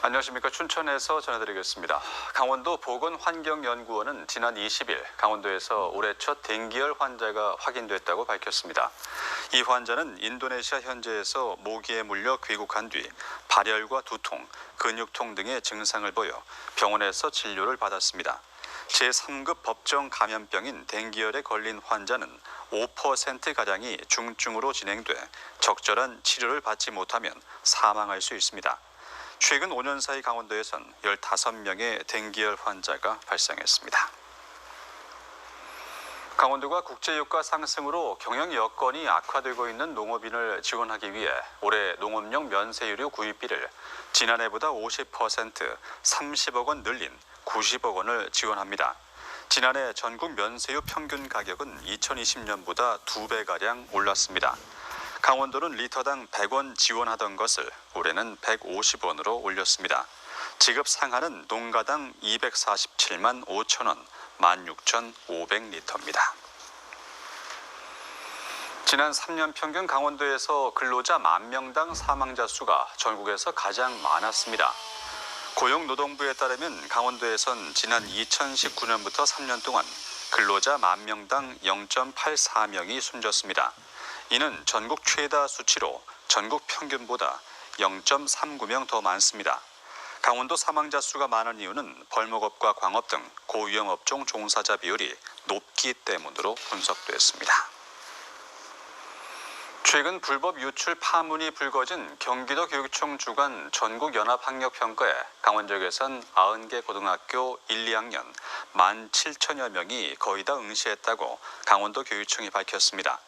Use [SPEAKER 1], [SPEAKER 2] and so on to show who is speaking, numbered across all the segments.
[SPEAKER 1] 안녕하십니까. 춘천에서 전해드리겠습니다. 강원도 보건환경연구원은 지난 20일 강원도에서 올해 첫 댕기열 환자가 확인됐다고 밝혔습니다. 이 환자는 인도네시아 현지에서 모기에 물려 귀국한 뒤 발열과 두통, 근육통 등의 증상을 보여 병원에서 진료를 받았습니다. 제3급 법정 감염병인 댕기열에 걸린 환자는 5%가량이 중증으로 진행돼 적절한 치료를 받지 못하면 사망할 수 있습니다. 최근 5년 사이 강원도에선 15명의 댕기열 환자가 발생했습니다. 강원도가 국제유가 상승으로 경영 여건이 악화되고 있는 농업인을 지원하기 위해 올해 농업용 면세유료 구입비를 지난해보다 50% 30억 원 늘린 90억 원을 지원합니다. 지난해 전국 면세유 평균 가격은 2020년보다 2배가량 올랐습니다. 강원도는 리터당 100원 지원하던 것을 올해는 150원으로 올렸습니다. 지급 상한은 농가당 247만 5천 원, 16,500리터입니다. 지난 3년 평균 강원도에서 근로자 10,000명당 사망자 수가 전국에서 가장 많았습니다. 고용노동부에 따르면 강원도에선 지난 2019년부터 3년 동안 근로자 10,000명당 0.84명이 숨졌습니다. 이는 전국 최다 수치로 전국 평균보다 0.39명 더 많습니다. 강원도 사망자 수가 많은 이유는 벌목업과 광업 등 고위험업종 종사자 비율이 높기 때문으로 분석됐습니다. 최근 불법 유출 파문이 불거진 경기도 교육청 주관 전국연합학력평가에 강원 지역에선 90개 고등학교 1, 2학년 17,000여 명이 거의 다 응시했다고 강원도 교육청이 밝혔습니다.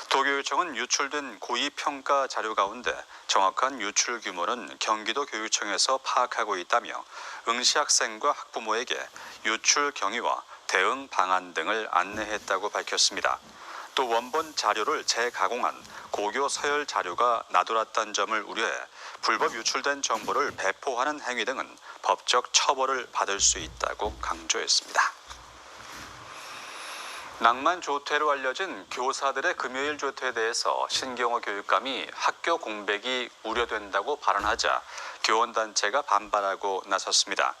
[SPEAKER 1] 도교육청은 유출된 고의평가 자료 가운데 정확한 유출 규모는 경기도 교육청에서 파악하고 있다며 응시 학생과 학부모에게 유출 경위와 대응 방안 등을 안내했다고 밝혔습니다. 또 원본 자료를 재가공한 고교 서열 자료가 나돌았다는 점을 우려해 불법 유출된 정보를 배포하는 행위 등은 법적 처벌을 받을 수 있다고 강조했습니다. 낭만 조퇴로 알려진 교사들의 금요일 조퇴에 대해서 신경호 교육감이 학교 공백이 우려된다고 발언하자 교원단체가 반발하고 나섰습니다.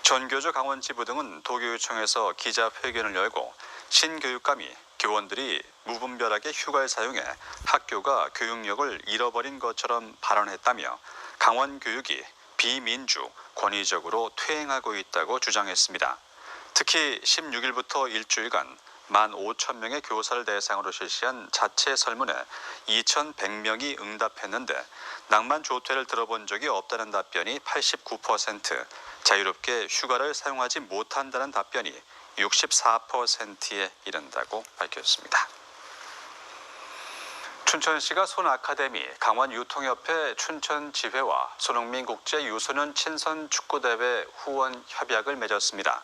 [SPEAKER 1] 전교조 강원지부 등은 도교육청에서 기자회견을 열고 신 교육감이 교원들이 무분별하게 휴가를 사용해 학교가 교육력을 잃어버린 것처럼 발언했다며 강원교육이 비민주, 권위적으로 퇴행하고 있다고 주장했습니다. 특히 16일부터 일주일간 15,000명의 교사를 대상으로 실시한 자체 설문에 2,100명이 응답했는데 낭만 조퇴를 들어본 적이 없다는 답변이 89%, 자유롭게 휴가를 사용하지 못한다는 답변이 64%에 이른다고 밝혔습니다. 춘천시가 손아카데미, 강원유통협회 춘천지회와 손흥민 국제 유소년 친선축구대회 후원 협약을 맺었습니다.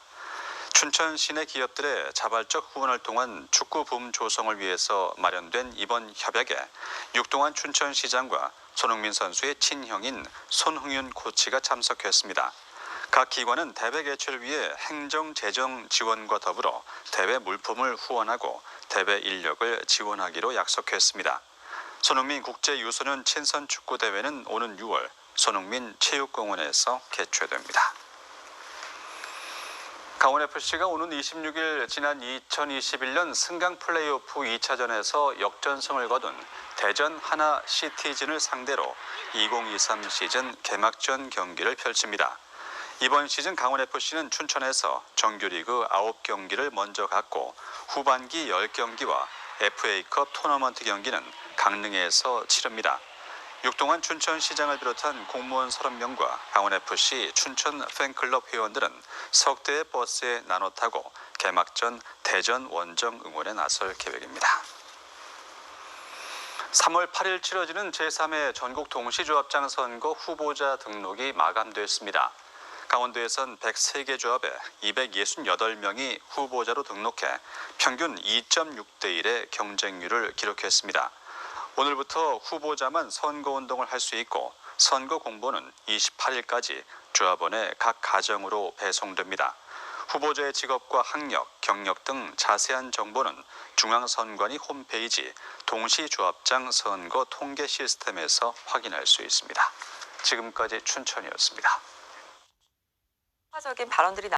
[SPEAKER 1] 춘천 시내 기업들의 자발적 후원을 통한 축구 붐 조성을 위해서 마련된 이번 협약에 육동환 춘천시장과 손흥민 선수의 친형인 손흥윤 코치가 참석했습니다. 각 기관은 대회 개최를 위해 행정 재정 지원과 더불어 대회 물품을 후원하고 대회 인력을 지원하기로 약속했습니다. 손흥민 국제 유소년 친선 축구 대회는 오는 6월 손흥민 체육공원에서 개최됩니다. 강원FC가 오는 26일 지난 2021년 승강 플레이오프 2차전에서 역전승을 거둔 대전 하나 시티즌을 상대로 2023 시즌 개막전 경기를 펼칩니다. 이번 시즌 강원FC는 춘천에서 정규리그 9경기를 먼저 갖고 후반기 10경기와 FA컵 토너먼트 경기는 강릉에서 치릅니다. 육동환 춘천시장을 비롯한 공무원 30명과 강원FC 춘천 팬클럽 회원들은 석 대의 버스에 나눠 타고 개막전 대전 원정 응원에 나설 계획입니다. 3월 8일 치러지는 제3회 전국 동시조합장 선거 후보자 등록이 마감됐습니다. 강원도에선 103개 조합에 268명이 후보자로 등록해 평균 2.6대 1의 경쟁률을 기록했습니다. 오늘부터 후보자만 선거운동을 할 수 있고 선거 공보는 28일까지 조합원의 각 가정으로 배송됩니다. 후보자의 직업과 학력, 경력 등 자세한 정보는 중앙선관위 홈페이지 동시조합장 선거 통계 시스템에서 확인할 수 있습니다. 지금까지 춘천이었습니다.
[SPEAKER 2] 적인 발언들이